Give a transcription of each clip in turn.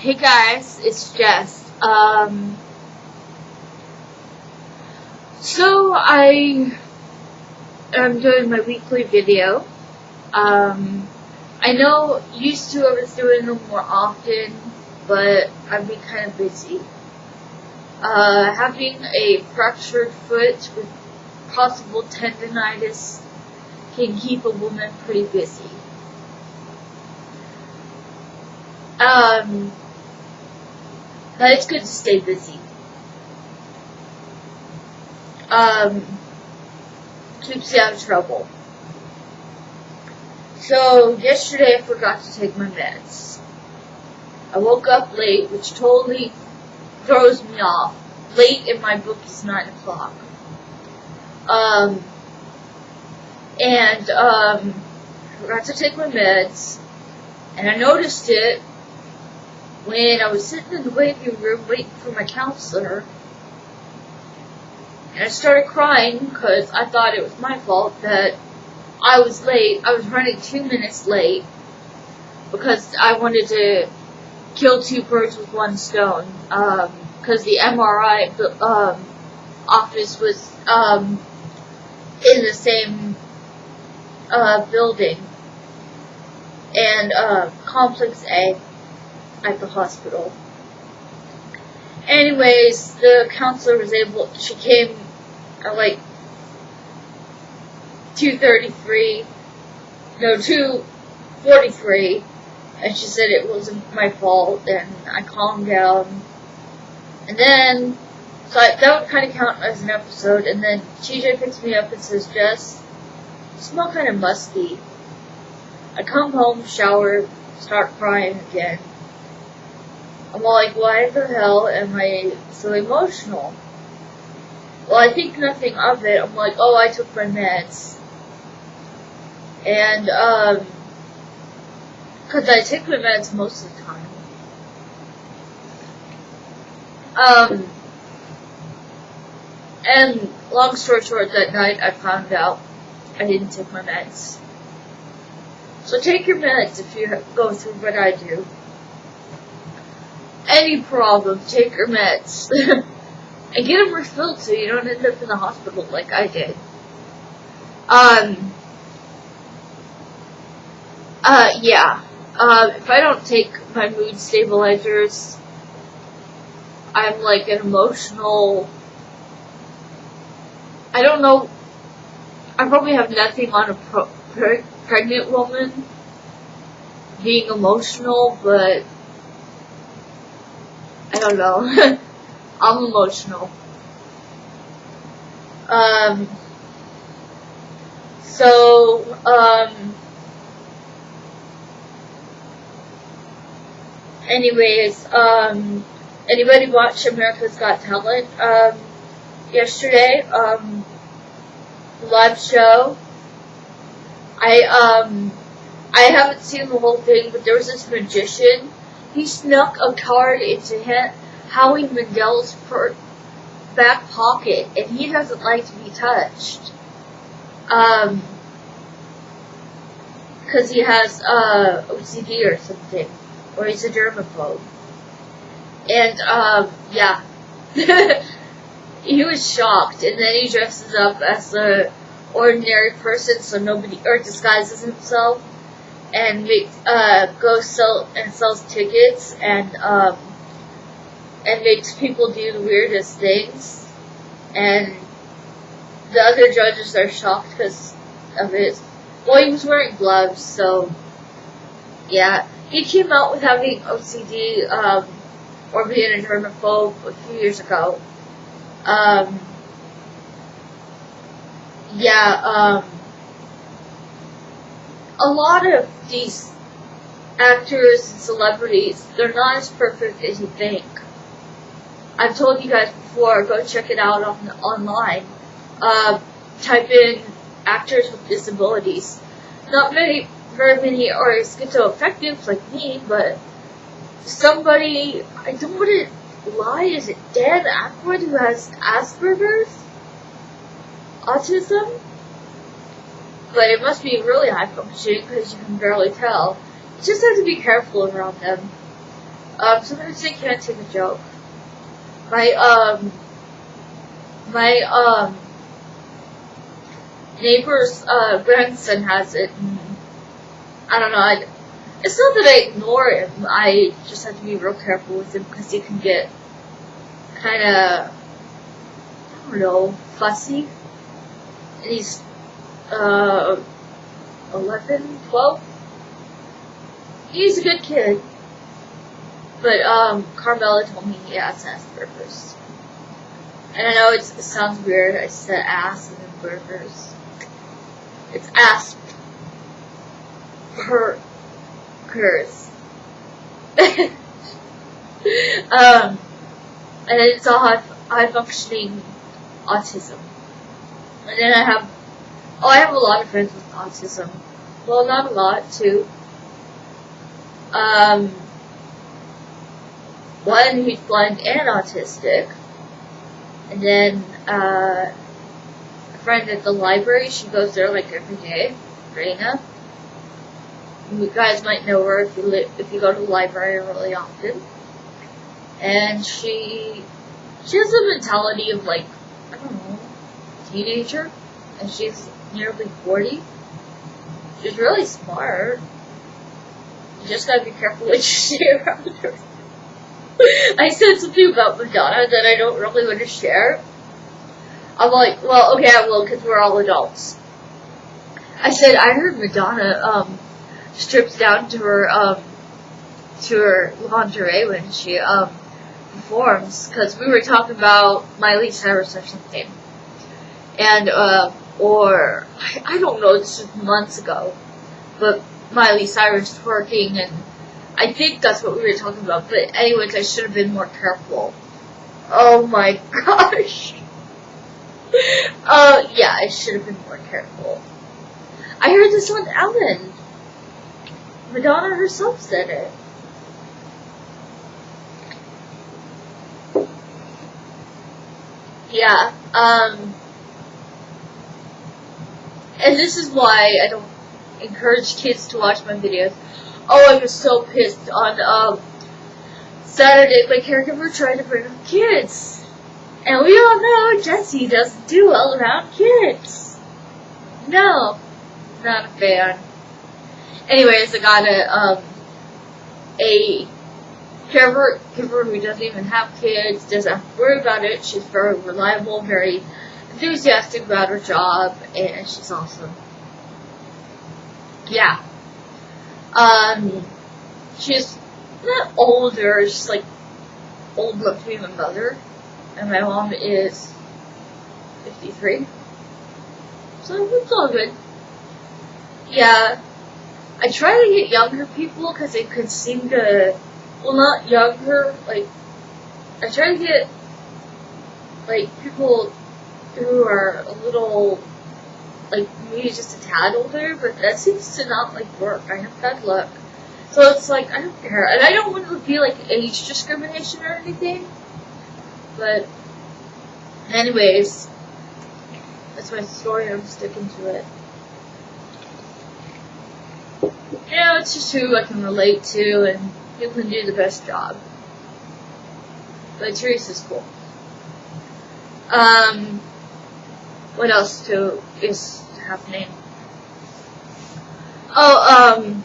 Hey guys, it's Jess. So I am doing my weekly video. I know used to I was doing them more often, but I've been kind of busy. Having a fractured foot with possible tendonitis can keep a woman pretty busy. But it's good to stay busy. Keeps you out of trouble. So, yesterday I forgot to take my meds. I woke up late, which totally throws me off. Late in my book is 9 o'clock. Forgot to take my meds, and I noticed it when I was sitting in the waiting room waiting for my counselor, and I started crying because I thought it was my fault that I was late. I was running 2 minutes late because I wanted to kill two birds with one stone, because the MRI office was in the same building, and Complex A at the hospital. Anyways, the counselor she came at like 2:43, and she said it wasn't my fault, and I calmed down. And then, so that would kind of count as an episode, and then TJ picks me up and says, "Jess, you smell kind of musty." I come home, shower, start crying again. I'm like, why the hell am I so emotional? Well, I think nothing of it. I'm like, oh, I took my meds. And, because I take my meds most of the time. And long story short, that night I found out I didn't take my meds. So take your meds if you go through what I do. Any problem, take your meds. And get them refilled so you don't end up in the hospital like I did. If I don't take my mood stabilizers, I'm like an emotional, I don't know, I probably have nothing on a pregnant woman being emotional, but I don't know. I'm emotional. Anyways, anybody watch America's Got Talent, yesterday, live show? I haven't seen the whole thing, but there was this magician. He snuck a card into Howie Mandel's back pocket, and he doesn't like to be touched. Because he has OCD or something, or he's a germaphobe. And yeah, he was shocked, and then he dresses up as an ordinary person, so nobody, or disguises himself, and sells tickets, and makes people do the weirdest things, and the other judges are shocked because of it. Well, he was wearing gloves, so yeah, he came out with having OCD, or being a germaphobe a few years ago. A lot of these actors and celebrities, they're not as perfect as you think. I've told you guys before, go check it out online. Type in actors with disabilities. Not very many are schizoaffective like me, but somebody, I don't want to lie, is it Dan Aykroyd who has Asperger's? Autism? But it must be really high functioning because you can barely tell. You just have to be careful around them. Sometimes they can't take a joke. My neighbor's grandson has it, and I don't know, it's not that I ignore him, I just have to be real careful with him because he can get kinda, I don't know, fussy. And he's 11, 12. He's a good kid. But Carmela told me he has Asperger's. And I know it sounds weird, I said ass and then burgers. It's Asperger's. And it's all high functioning autism. And then I have a lot of friends with autism. Well, not a lot, too. One who's blind and autistic. And then, a friend at the library, she goes there like every day, Raina. You guys might know her if you go to the library really often. And she has a mentality of like, I don't know, teenager, and she's nearly 40. She's really smart. You just gotta be careful what you say around her. I said something about Madonna that I don't really want to share. I'm like, well, okay, I will, because we're all adults. I said, I heard Madonna, strips down to her lingerie when she, performs, because we were talking about Miley Cyrus or something. And, or, I don't know, this was months ago, but Miley Cyrus twerking, and I think that's what we were talking about, but anyways, I should have been more careful. Oh my gosh. Yeah, I should have been more careful. I heard this on Ellen. Madonna herself said it. Yeah, and this is why I don't encourage kids to watch my videos. Oh, I was so pissed on, Saturday, my caregiver tried to bring up kids. And we all know Jessie doesn't do well around kids. No, not a fan. Anyways, I got a caregiver who doesn't even have kids, doesn't have to worry about it. She's very reliable, very enthusiastic about her job, and she's awesome. Yeah. She's not older, she's like old enough to be my mother, and my mom is 53. So it's all good. Yeah. I try to get younger people because they could seem to, well, not younger, like, I try to get, like, people who are a little, like, maybe just a tad older, but that seems to not, like, work. I have bad luck. So it's like, I don't care. And I don't want to be, like, age discrimination or anything. But, anyways, that's my story. I'm sticking to it. You know, it's just who I can relate to, and who can do the best job. But Teresa's cool. What else is happening? Oh,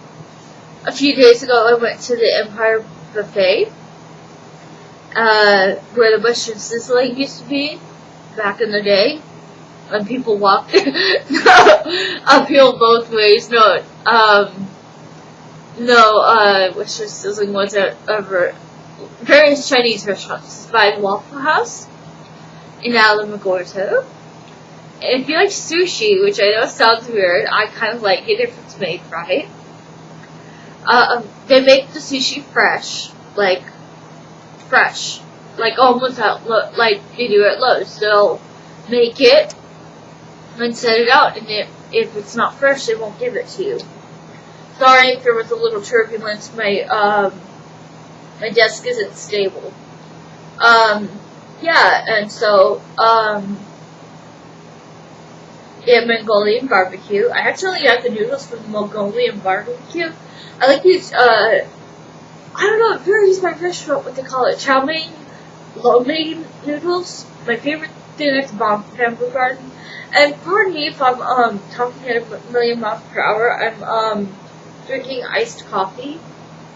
a few days ago I went to the Empire Buffet, where the mushroom sizzling used to be, back in the day, when people walked uphill both ways. Mushroom sizzling was at various Chinese restaurants by the Waffle House in Alamogordo. And if you like sushi, which I know sounds weird, I kind of like it if it's made right. They make the sushi fresh, like almost out, like you do at Lowe's. They'll make it and set it out, and if it's not fresh, they won't give it to you. Sorry if there was a little turbulence. My desk isn't stable. Yeah, and so, yeah, Mongolian barbecue. I actually got the noodles from the Mongolian barbecue. I like these, I don't know, I've never used my restaurant, what they call it, chow mein, lo mein noodles. My favorite thing is bamboo garden. And pardon me if I'm talking at a million miles per hour. I'm drinking iced coffee.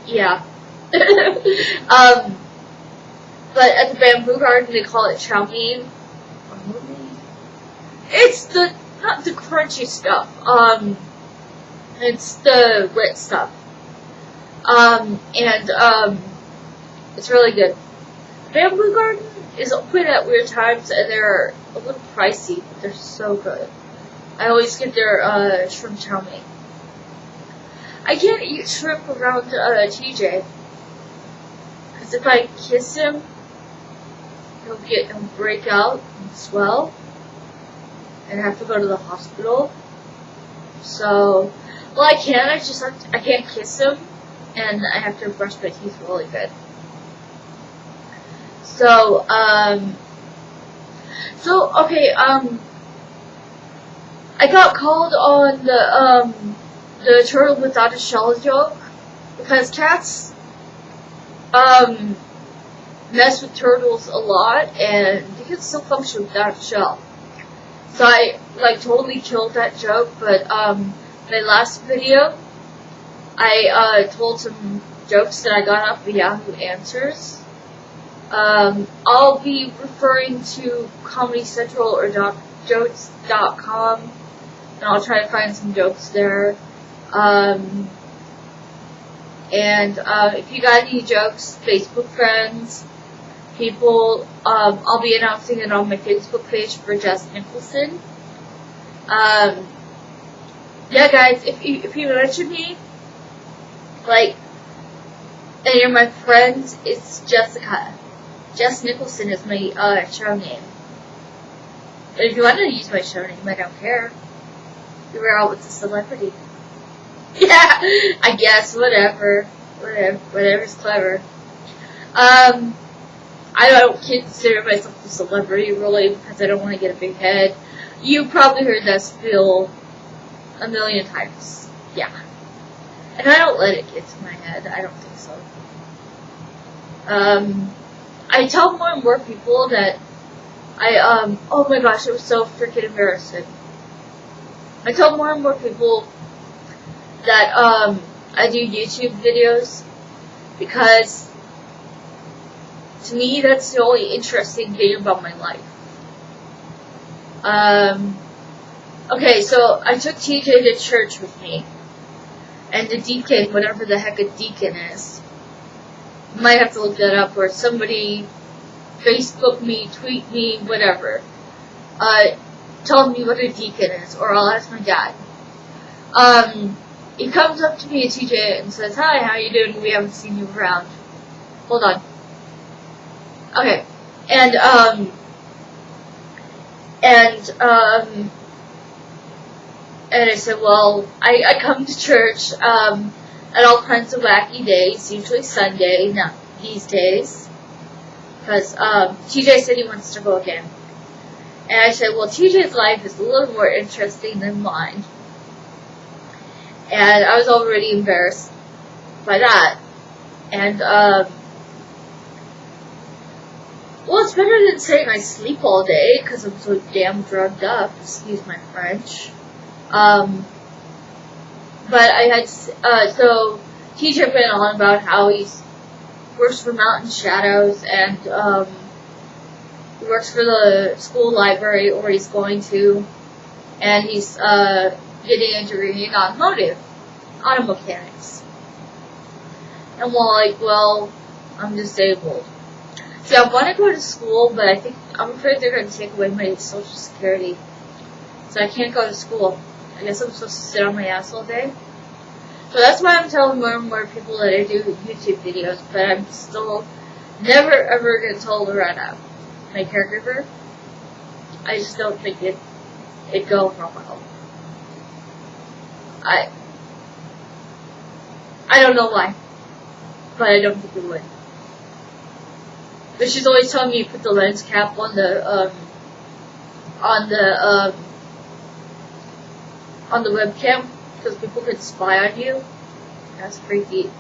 Yeah. But at the bamboo garden they call it chow mein. It's not the crunchy stuff. It's the wet stuff. It's really good. Bamboo Garden is open at weird times, and they're a little pricey, but they're so good. I always get their shrimp chow mein. I can't eat shrimp around TJ, because if I kiss him, he'll break out and swell, and have to go to the hospital. So, well, I can't kiss him, and I have to brush my teeth really good. So, okay, I got called on the turtle without a shell joke, because cats, mess with turtles a lot, and they can still function without a shell. So I, totally killed that joke, but, my last video, I told some jokes that I got off of Yahoo Answers. I'll be referring to Comedy Central or jokes.com, and I'll try to find some jokes there. If you got any jokes, Facebook friends, people, I'll be announcing it on my Facebook page for Just Nicholson. Yeah, guys, if you mention me, and you're my friends, it's Jessica. Jess Nicholson is my show name. But if you want to use my show name, I don't care. You're out with a celebrity. Yeah, I guess, whatever's clever. I don't consider myself a celebrity, really, because I don't want to get a big head. You probably heard that spiel a million times. Yeah. And I don't let it get to my head. I don't think so. I tell more and more people that oh my gosh, it was so freaking embarrassing. I tell more and more people that, I do YouTube videos, because to me, that's the only interesting thing about my life. Okay, so I took TJ to church with me, and the deacon, whatever the heck a deacon is, might have to look that up, or somebody Facebook me, tweet me, whatever. Tell me what a deacon is, or I'll ask my dad. He comes up to me at TJ and says, "Hi, how you doing? We haven't seen you around." Hold on. Okay. And I said, well, I come to church, at all kinds of wacky days, usually Sunday, not these days, because, TJ said he wants to go again. And I said, well, TJ's life is a little more interesting than mine. And I was already embarrassed by that. And, well, it's better than saying I sleep all day, because I'm so damn drugged up, excuse my French. But I had, so TJ went on about how he works for Mountain Shadows, and, he works for the school library, or he's going to, and he's, getting into reading auto mechanics. And well, I'm disabled. See, I want to go to school, but I'm afraid they're going to take away my Social Security. So I can't go to school. I guess I'm supposed to sit on my ass all day. So that's why I'm telling more and more people that I do YouTube videos, but I'm still never ever going to tell Loretta, my caregiver. I just don't think it'd go for a while. I don't know why, but I don't think it would. But she's always telling me to put the lens cap on the webcam, because people could spy on you. That's freaky.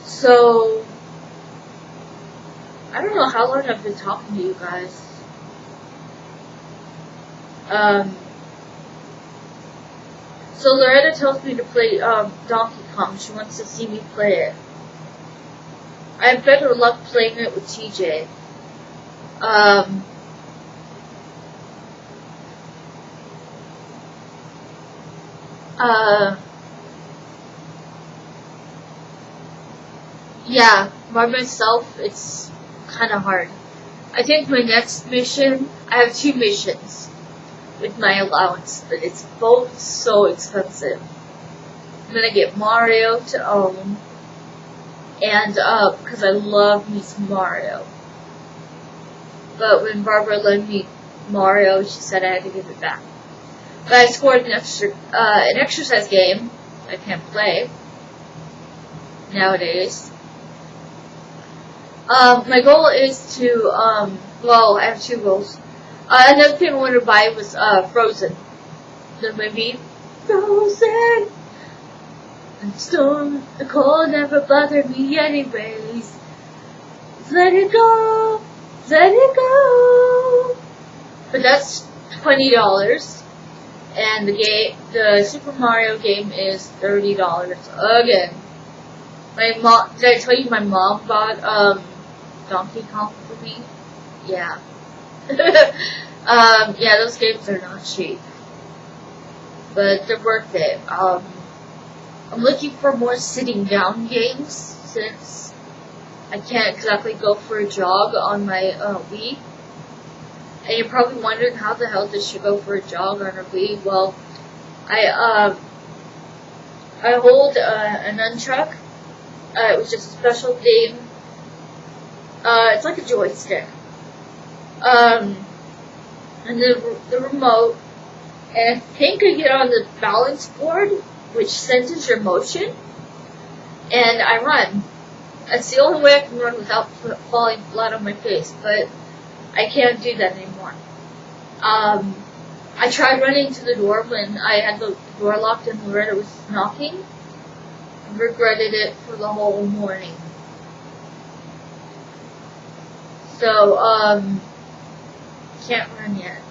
So, I don't know how long I've been talking to you guys. So Loretta tells me to play, Donkey Kong. She wants to see me play it. I have better luck playing it with TJ. Yeah, by myself, it's kind of hard. I think my next mission, I have 2 missions with my allowance, but it's both so expensive. I'm gonna get Mario to own, and, because I love me some Mario. But when Barbara lent me Mario, she said I had to give it back. But I scored an exercise game I can't play nowadays. My goal is to, well, I have 2 goals. Another thing I wanted to buy was, Frozen. The movie. Frozen! And storm, the cold never bothered me anyways. Let it go! Let it go! But that's $20. And the Super Mario game is $30 again. My mom, did I tell you my mom bought, Donkey Kong for me? Yeah. Yeah, those games are not cheap. But they're worth it. I'm looking for more sitting down games, since I can't exactly go for a jog on my, Wii. And you're probably wondering, how the hell did she go for a jog on her Wii? Well, I hold, a nunchuck. It was just a special thing. It's like a joystick. And the remote, and I think I get on the balance board, which senses your motion, and I run. That's the only way I can run without falling flat on my face, but I can't do that anymore. I tried running to the door when I had the door locked and Loretta was knocking. I regretted it for the whole morning. So, can't run yet.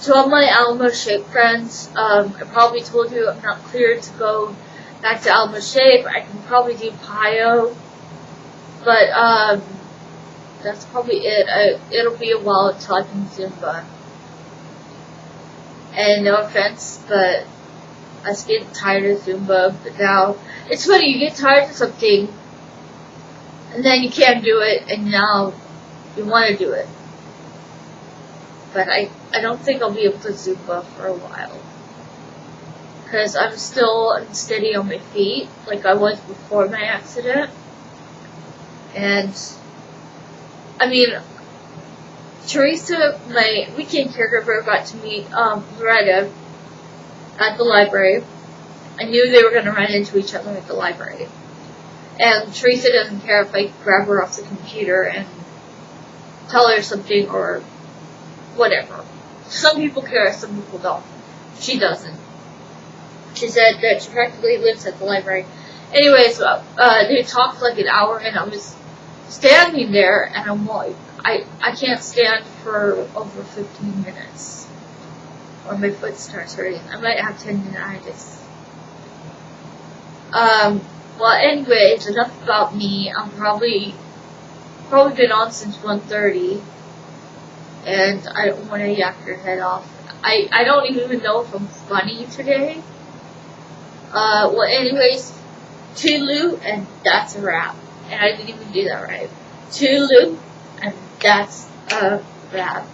To all my Alamo Shape friends, I probably told you I'm not cleared to go back to Alamo Shape. I can probably do Pio, but, that's probably it. It'll be a while until I can Zumba. And no offense, but I was getting tired of Zumba, but now, it's funny, you get tired of something, and then you can't do it, and now you want to do it. But I don't think I'll be able to Zumba for a while. Because I'm still unsteady on my feet, like I was before my accident. And, I mean, Teresa, my weekend caregiver, got to meet Loretta at the library. I knew they were going to run into each other at the library. And Teresa doesn't care if I grab her off the computer and tell her something or whatever. Some people care, some people don't. She doesn't. She said that she practically lives at the library. Anyways, they talked like an hour, and I was standing there, and I'm like, I can't stand for over 15 minutes, or my foot starts hurting. I might have tendinitis. Well, anyways, enough about me. I'm probably been on since 1:30, and I don't want to yak your head off. I don't even know if I'm funny today. Well, anyways, toodaloo, and that's a wrap. And I didn't even do that right. Toodaloo, and that's a wrap.